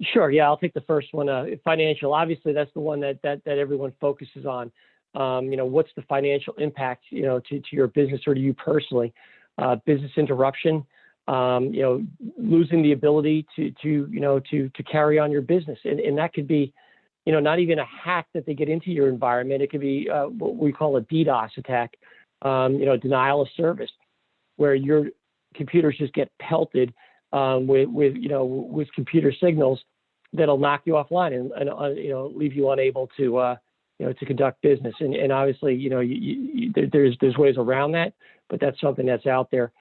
C: Sure. Yeah, I'll take the first one. Financial. Obviously, that's the one that everyone focuses on. What's the financial impact, to your business or to you personally? Business interruption. Losing the ability to carry on your business, and that could be, not even a hack that they get into your environment. It could be what we call a DDoS attack. Denial of service, where your computers just get pelted with computer signals that'll knock you offline and leave you unable to conduct business. And obviously, there's ways around that, but that's something that's out there.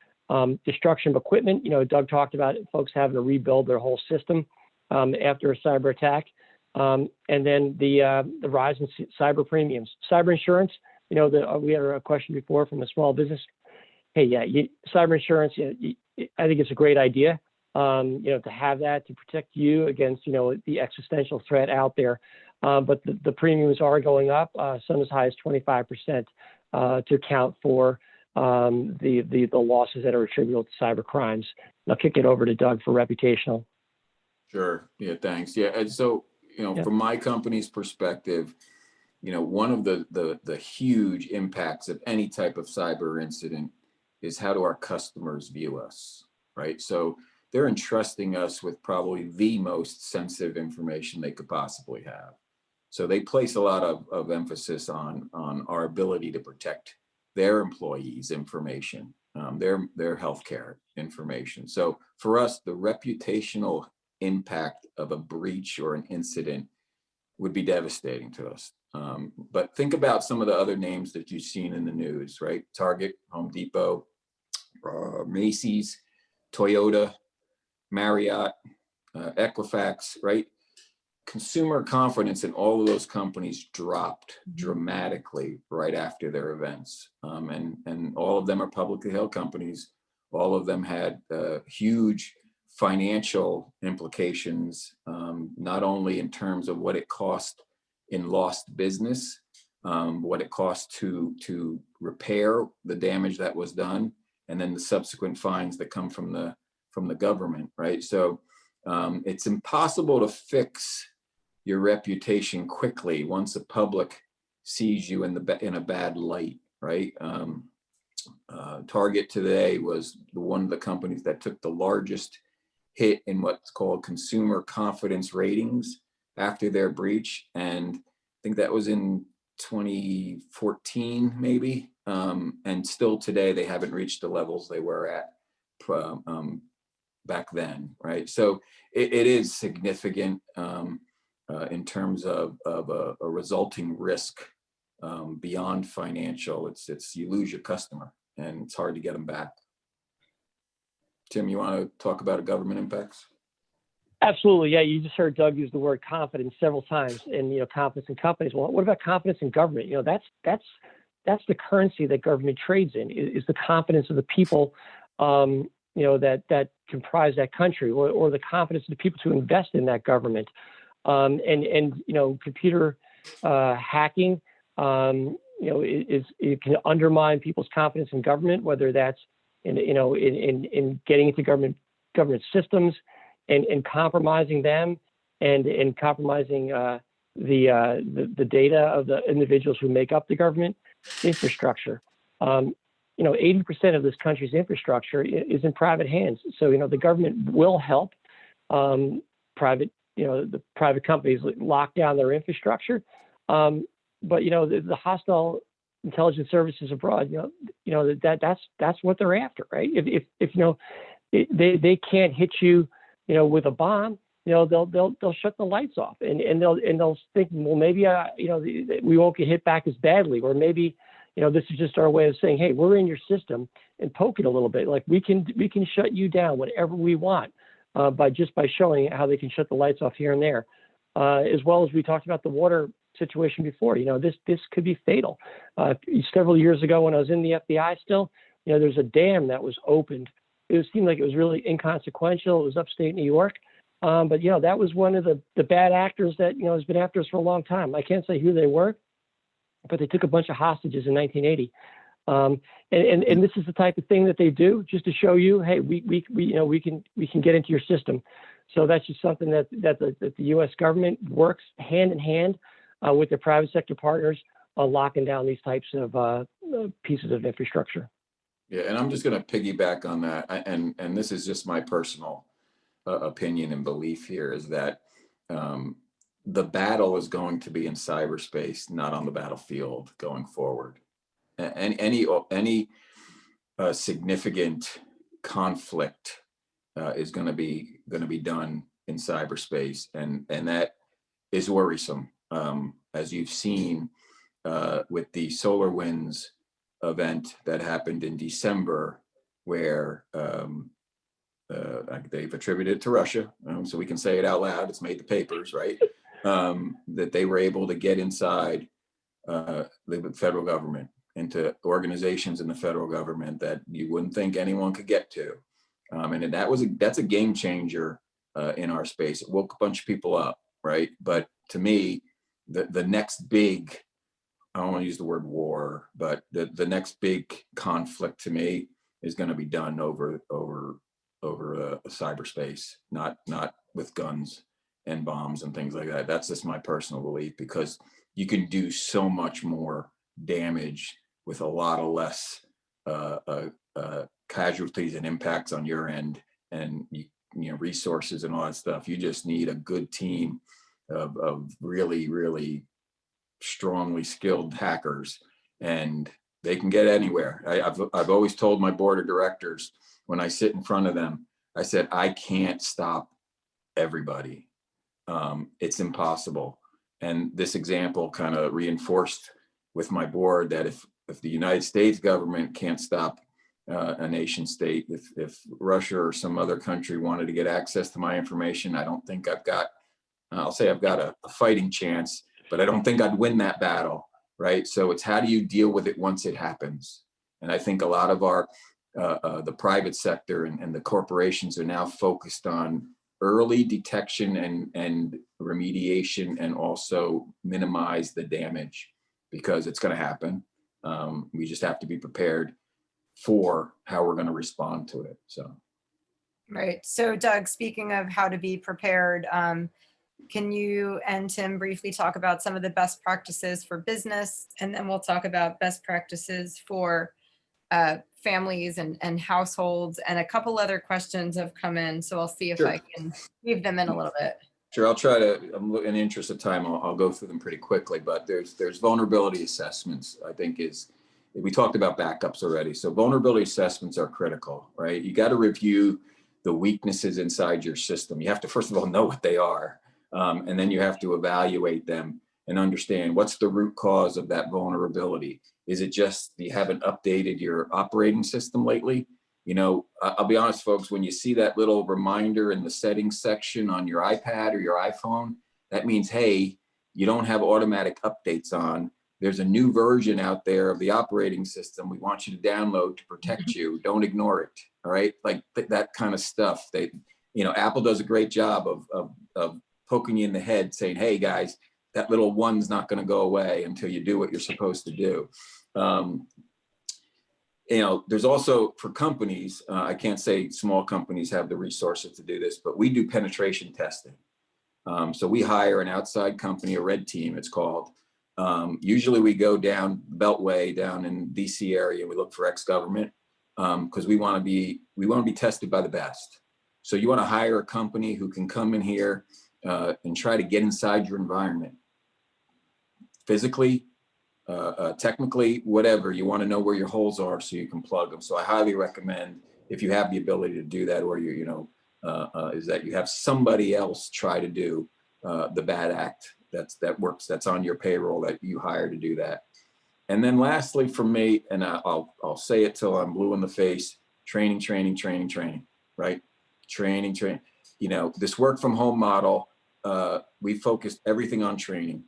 C: Destruction of equipment. Doug talked about folks having to rebuild their whole system after a cyber attack. And then the rise in cyber premiums, cyber insurance. We had a question before from a small business. Hey, yeah, cyber insurance. I think it's a great idea. To have that to protect you against the existential threat out there. But the premiums are going up, some as high as 25% to account for the losses that are attributable to cyber crimes. I'll kick it over to Doug for reputational.
B: Sure. Yeah. Thanks. Yeah. And so from my company's perspective, one of the huge impacts of any type of cyber incident is how do our customers view us, right? So they're entrusting us with probably the most sensitive information they could possibly have. So they place a lot of emphasis on our ability to protect their employees' information, their healthcare information. So for us, the reputational impact of a breach or an incident would be devastating to us. But think about some of the other names that you've seen in the news, right? Target, Home Depot, Macy's, Toyota, Marriott, Equifax, right? Consumer confidence in all of those companies dropped dramatically right after their events. And all of them are publicly held companies. All of them had huge financial implications, not only in terms of what it cost in lost business, what it cost to repair the damage that was done, and then the subsequent fines that come from the government, right? So it's impossible to fix your reputation quickly once the public sees you in a bad light, right? Target today was one of the companies that took the largest hit in what's called consumer confidence ratings after their breach, and I think that was in 2014 maybe, and still today they haven't reached the levels they were at back then, right? So it is significant in terms of a resulting risk beyond financial. It's you lose your customer and it's hard to get them back. Tim, you want to talk about government impacts?
C: Absolutely. Yeah, you just heard Doug use the word confidence several times, and confidence in companies. Well, what about confidence in government? That's the currency that government trades in, is the confidence of the people that comprise that country, or the confidence of the people to invest in that government. Computer hacking, it can undermine people's confidence in government, whether that's in getting into government systems and compromising them and compromising the data of the individuals who make up the government infrastructure. 80% of this country's infrastructure is in private hands. So, the government will help the private companies lock down their infrastructure. But, the hostile intelligence services abroad, that's what they're after, right? If they can't hit you, with a bomb, they'll shut the lights off, and they'll think, well, maybe we won't get hit back as badly, or maybe this is just our way of saying, hey, we're in your system, and poke it a little bit. Like we can shut you down whenever we want by showing how they can shut the lights off here and there, as well as we talked about the water situation before. This could be fatal. Several years ago, when I was in the FBI still, there's a dam that was opened. It seemed like it was really inconsequential. It was upstate New York. But that was one of the bad actors that, has been after us for a long time. I can't say who they were, but they took a bunch of hostages in 1980. And this is the type of thing that they do just to show you, hey, we can get into your system. So that's just something that the U.S. government works hand in hand with their private sector partners on locking down these types of pieces of infrastructure.
B: Yeah, and I'm just going to piggyback on that, and this is just my personal opinion and belief here, is that the battle is going to be in cyberspace, not on the battlefield going forward. And any significant conflict is going to be done in cyberspace, and that is worrisome, as you've seen with the SolarWinds event that happened in December, where they've attributed it to Russia, so we can say it out loud. It's made the papers, right? That they were able to get inside the federal government, into organizations in the federal government that you wouldn't think anyone could get to, and that's a game changer in our space. It woke a bunch of people up, right? But to me, the next big, I don't want to use the word war, but the next big conflict to me is going to be done over cyberspace, not with guns and bombs and things like that. That's just my personal belief, because you can do so much more damage with a lot of less casualties and impacts on your end, and resources and all that stuff. You just need a good team of really, really strongly skilled hackers, and they can get anywhere. I've always told my board of directors, when I sit in front of them, I said, I can't stop everybody. It's impossible. And this example kind of reinforced with my board that if the United States government can't stop a nation state. If Russia or some other country wanted to get access to my information, I don't think I've got, I'll say I've got a fighting chance, but I don't think I'd win that battle, right? So it's how do you deal with it once it happens? And I think a lot of our, the private sector and the corporations are now focused on early detection and remediation, and also minimize the damage, because it's going to happen. We just have to be prepared for how we're going to respond to it. So,
A: Right. So Doug, speaking of how to be prepared, can you and Tim briefly talk about some of the best practices for business, and then we'll talk about best practices for families and households, and a couple other questions have come in, so I'll see if
B: Sure.
A: I can weave them in a little bit.
B: Sure, I'll try to, in the interest of time, I'll go through them pretty quickly, but there's vulnerability assessments, I think we talked about backups already. So vulnerability assessments are critical, right? You got to review the weaknesses inside your system. You have to, first of all, know what they are. And then you have to evaluate them and understand what's the root cause of that vulnerability. Is it just you haven't updated your operating system lately? You know, I'll be honest, folks, when you see that little reminder in the settings section on your iPad or your iPhone, that means, hey, you don't have automatic updates on. There's a new version out there of the operating system we want you to download to protect you. Don't ignore it. All right. Like that kind of stuff. Apple does a great job of poking you in the head saying, hey guys, that little one's not going to go away until you do what you're supposed to do. There's also, for companies, I can't say small companies have the resources to do this, but we do penetration testing. So we hire an outside company, a red team it's called. Usually we go down Beltway, down in DC area, we look for ex-government, because we want to be tested by the best. So you want to hire a company who can come in here and try to get inside your environment. Physically, technically, whatever, you want to know where your holes are so you can plug them. So I highly recommend, if you have the ability to do that, or is that you have somebody else try to do the bad act that's on your payroll that you hire to do that. And then lastly, for me, and I'll say it till I'm blue in the face, training, right? Training. This work from home model, we focused everything on training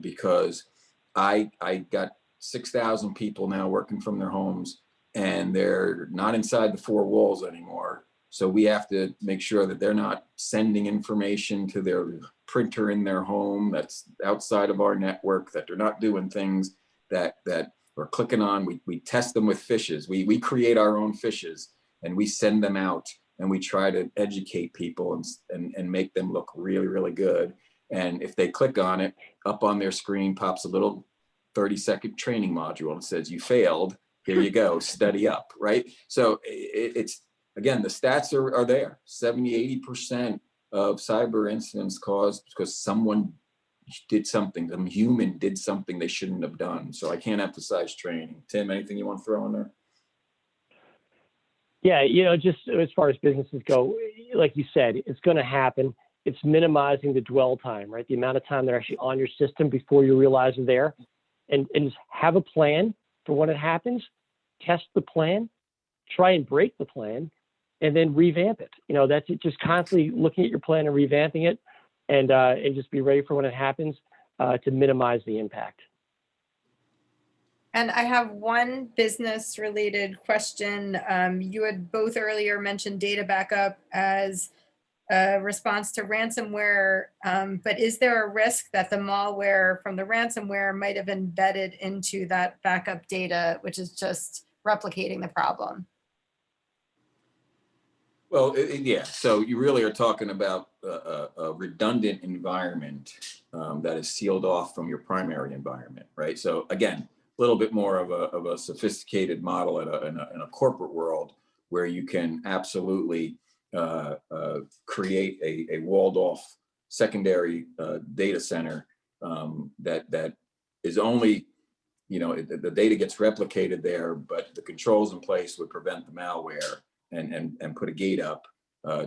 B: because I got 6,000 people now working from their homes, and they're not inside the four walls anymore. So we have to make sure that they're not sending information to their printer in their home that's outside of our network, that they're not doing things that we're clicking on. We test them with phishes. We create our own phishes and we send them out, and we try to educate people and make them look really, really good. And if they click on it, up on their screen pops a little 30-second training module and says, you failed, here you go, study up, right? So it's, again, the stats are there. 70-80% of cyber incidents caused because someone did something, some human did something they shouldn't have done. So I can't emphasize training. Tim, anything you want to throw in there?
C: Yeah, just as far as businesses go, like you said, it's going to happen. It's minimizing the dwell time, right? The amount of time they're actually on your system before you realize they're there. And just have a plan for when it happens, test the plan, try and break the plan, and then revamp it. That's it, just constantly looking at your plan and revamping it, and just be ready for when it happens to minimize the impact.
A: And I have one business related question. You had both earlier mentioned data backup as a response to ransomware, but is there a risk that the malware from the ransomware might have embedded into that backup data, which is just replicating the problem?
B: Well, yeah. So you really are talking about a redundant environment that is sealed off from your primary environment, right? So again, a little bit more of a sophisticated model in a corporate world where you can absolutely create a walled off secondary data center that is only, the data gets replicated there, but the controls in place would prevent the malware and put a gate up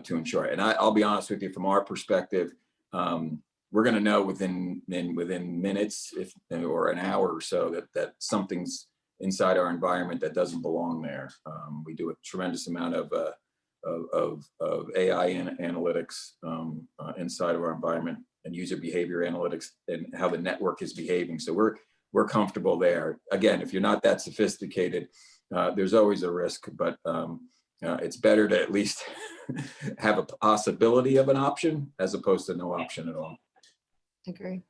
B: to ensure it. And I'll be honest with you, from our perspective, we're going to know within minutes or an hour or so that something's inside our environment that doesn't belong there. We do a tremendous amount of AI analytics inside of our environment, and user behavior analytics and how the network is behaving. So we're comfortable there. Again, if you're not that sophisticated, there's always a risk, but it's better to at least have a possibility of an option as opposed to no option at all.
A: Agree.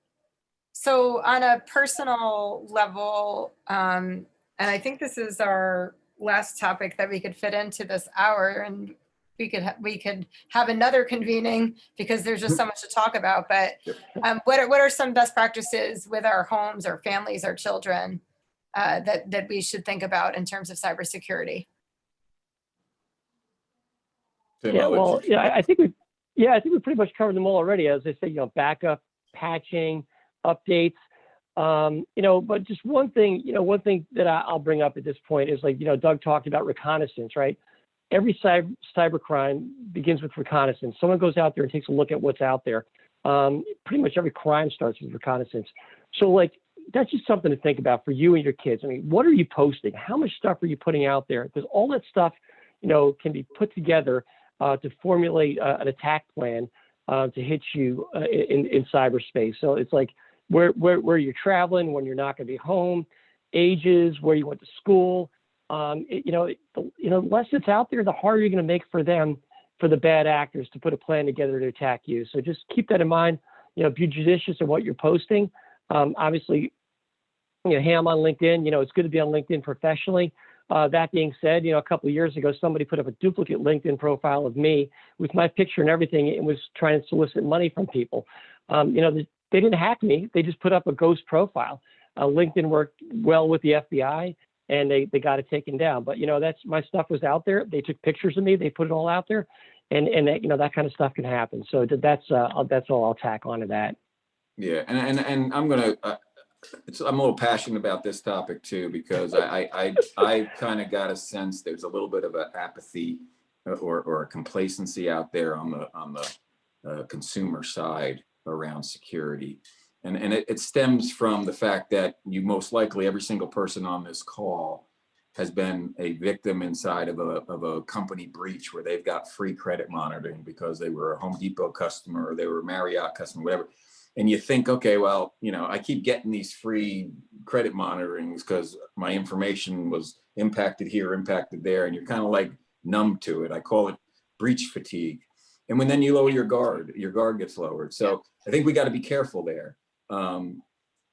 A: So on a personal level, and I think this is our last topic that we could fit into this hour, and we could have another convening because there's just so much to talk about. But what are some best practices with our homes, our families, our children that we should think about in terms of cybersecurity?
C: Yeah, well, I think we pretty much covered them all already. As I said, backup, patching, updates. But just one thing that I'll bring up at this point is, like, Doug talked about reconnaissance, right? Every cyber crime begins with reconnaissance. Someone goes out there and takes a look at what's out there. Pretty much every crime starts with reconnaissance. So, like, that's just something to think about for you and your kids. I mean, what are you posting? How much stuff are you putting out there? Because all that stuff, can be put together to formulate an attack plan to hit you in cyberspace. So it's like where you're traveling, when you're not going to be home, ages, where you went to school. The less it's out there, the harder you're going to make for the bad actors to put a plan together to attack you. So just keep that in mind. Be judicious of what you're posting. Obviously, hey, I'm on LinkedIn. It's good to be on LinkedIn professionally. That being said, a couple of years ago, somebody put up a duplicate LinkedIn profile of me with my picture and everything. It was trying to solicit money from people. They didn't hack me. They just put up a ghost profile. LinkedIn worked well with the FBI, and they got it taken down. But that's, my stuff was out there. They took pictures of me. They put it all out there, and that kind of stuff can happen. So that's all I'll tack onto that.
B: Yeah, and I'm gonna. I'm a little passionate about this topic too, because I kind of got a sense there's a little bit of an apathy or a complacency out there on the consumer side around security, and it stems from the fact that you most likely, every single person on this call has been a victim inside of a company breach where they've got free credit monitoring because they were a Home Depot customer or they were a Marriott customer, whatever. And you think, okay, well, I keep getting these free credit monitorings because my information was impacted here, impacted there, and you're kind of like numb to it. I call it breach fatigue. And when then you lower your guard gets lowered. So I think we got to be careful there.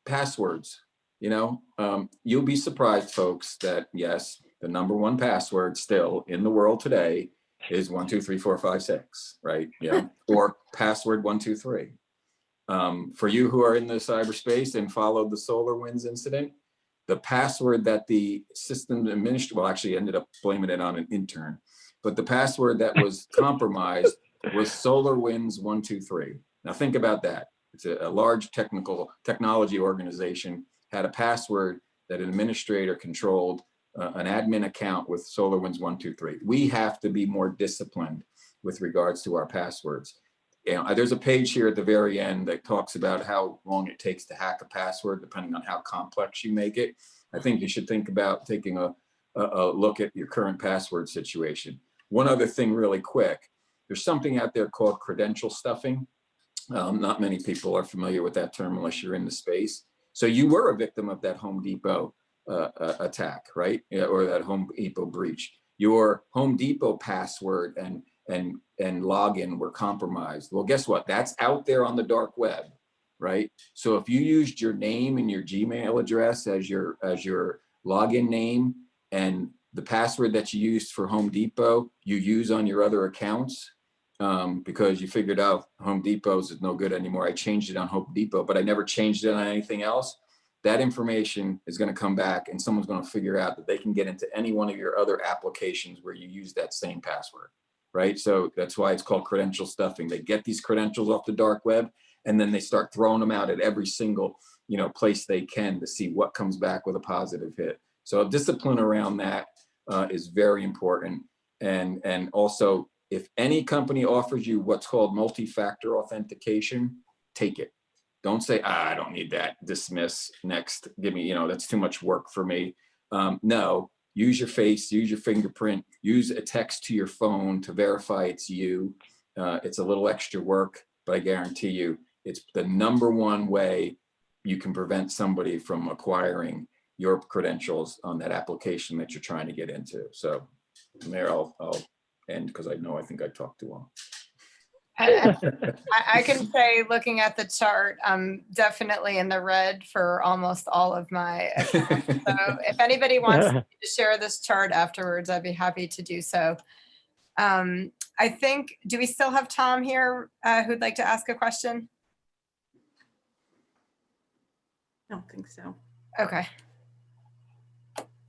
B: Passwords, you'll be surprised, folks, that yes, the number one password still in the world today is 1, 2, 3, 4, 5, 6, right? Yeah, or password 1, 2, 3. For you who are in the cyberspace and followed the SolarWinds incident, the password that the system administrator, actually ended up blaming it on an intern, but the password that was compromised was SolarWinds 1, 2, 3. Now think about that. It's a large technology organization, had a password that an administrator controlled an admin account with SolarWinds 1, 2, 3. We have to be more disciplined with regards to our passwords. There's a page here at the very end that talks about how long it takes to hack a password, depending on how complex you make it. I think you should think about taking a look at your current password situation. One other thing really quick, there's something out there called credential stuffing. Not many people are familiar with that term unless you're in the space. So you were a victim of that Home Depot attack, right? Or that Home Depot breach. Your Home Depot password and login were compromised. Well, guess what? That's out there on the dark web, right? So if you used your name and your Gmail address as your login name, and the password that you used for Home Depot, you use on your other accounts, because you figured out Home Depot's is no good anymore. I changed it on Home Depot, but I never changed it on anything else. That information is going to come back, and someone's going to figure out that they can get into any one of your other applications where you use that same password. Right? So that's why it's called credential stuffing. They get these credentials off the dark web, and then they start throwing them out at every single, place they can to see what comes back with a positive hit. So discipline around that is very important. And also, if any company offers you what's called multi-factor authentication, take it. Don't say, I don't need that. Dismiss, next, give me, that's too much work for me. No, use your face, use your fingerprint, use a text to your phone to verify it's you. It's a little extra work, but I guarantee you it's the #1 way you can prevent somebody from acquiring your credentials on that application that you're trying to get into. So there, I'll end because I think I talked too long.
A: I can say, looking at the chart, I'm definitely in the red for almost all of my accounts. So if anybody wants to share this chart afterwards, I'd be happy to do so. I think, do we still have Tom here who'd like to ask a question?
D: I don't think so.
A: Okay.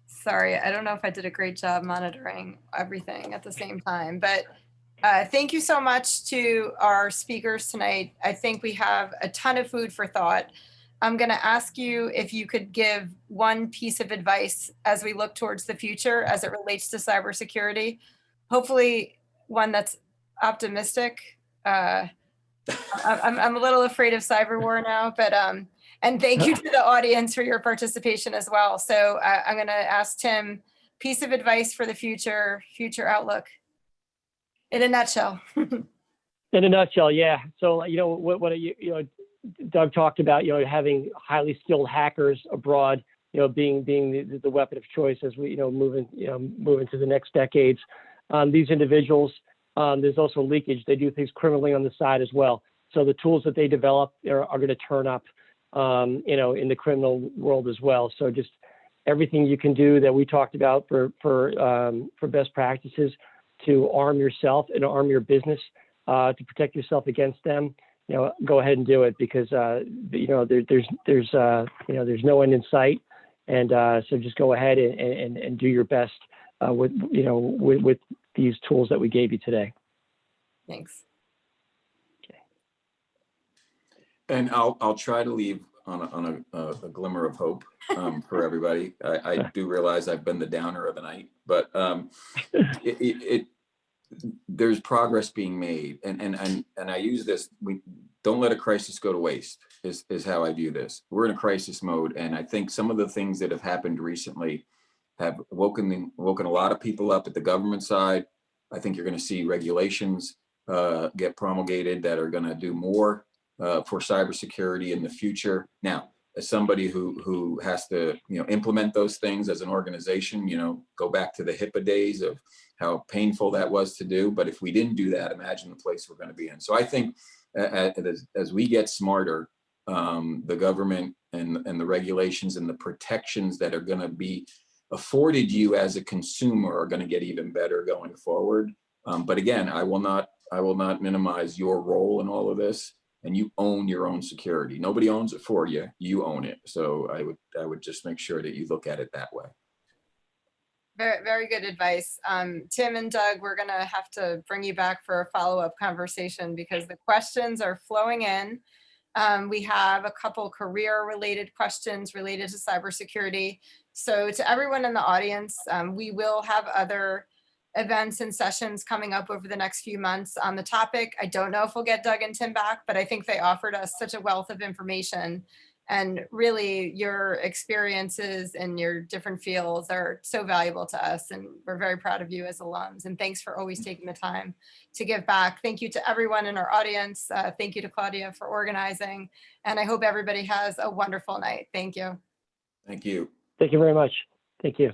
A: Sorry, I don't know if I did a great job monitoring everything at the same time, but thank you so much to our speakers tonight. I think we have a ton of food for thought. I'm going to ask you if you could give one piece of advice as we look towards the future as it relates to cybersecurity. Hopefully one that's optimistic. I'm a little afraid of cyber war now, but and thank you to the audience for your participation as well. So I'm going to ask Tim, piece of advice for the future outlook. In a nutshell.
C: In a nutshell, yeah. So, what Doug talked about, having highly skilled hackers abroad, being the weapon of choice as we, move into the next decades. These individuals, there's also leakage. They do things criminally on the side as well. So the tools that they develop are going to turn up, in the criminal world as well. So just everything you can do that we talked about for best practices to arm yourself and arm your business to protect yourself against them, go ahead and do it because there's no end in sight, and so just go ahead and do your best with these tools that we gave you today.
A: Thanks.
C: Okay.
B: And I'll try to leave on a glimmer of hope for everybody. I do realize I've been the downer of the night, but there's progress being made, and I use this. We don't let a crisis go to waste. Is how I view this. We're in a crisis mode, and I think some of the things that have happened recently have woken a lot of people up at the government side. I think you're going to see regulations get promulgated that are going to do more for cybersecurity in the future. Now, as somebody who has to implement those things as an organization, go back to the HIPAA days of how painful that was to do. But if we didn't do that, imagine the place we're going to be in. So I think as we get smarter, the government and the regulations and the protections that are going to be afforded you as a consumer are going to get even better going forward. But again, I will not minimize your role in all of this. And you own your own security. Nobody owns it for you. You own it. So I would just make sure that you look at it that way.
A: Very, very good advice. Tim and Doug, we're going to have to bring you back for a follow-up conversation because the questions are flowing in. We have a couple career-related questions related to cybersecurity. So to everyone in the audience, we will have other events and sessions coming up over the next few months on the topic. I don't know if we'll get Doug and Tim back, but I think they offered us such a wealth of information, and really your experiences and your different fields are so valuable to us, and we're very proud of you as alums, and thanks for always taking the time to give back. Thank you to everyone in our audience. Thank you to Claudia for organizing, and I hope everybody has a wonderful night. Thank you.
B: Thank you.
C: Thank you very much. Thank you.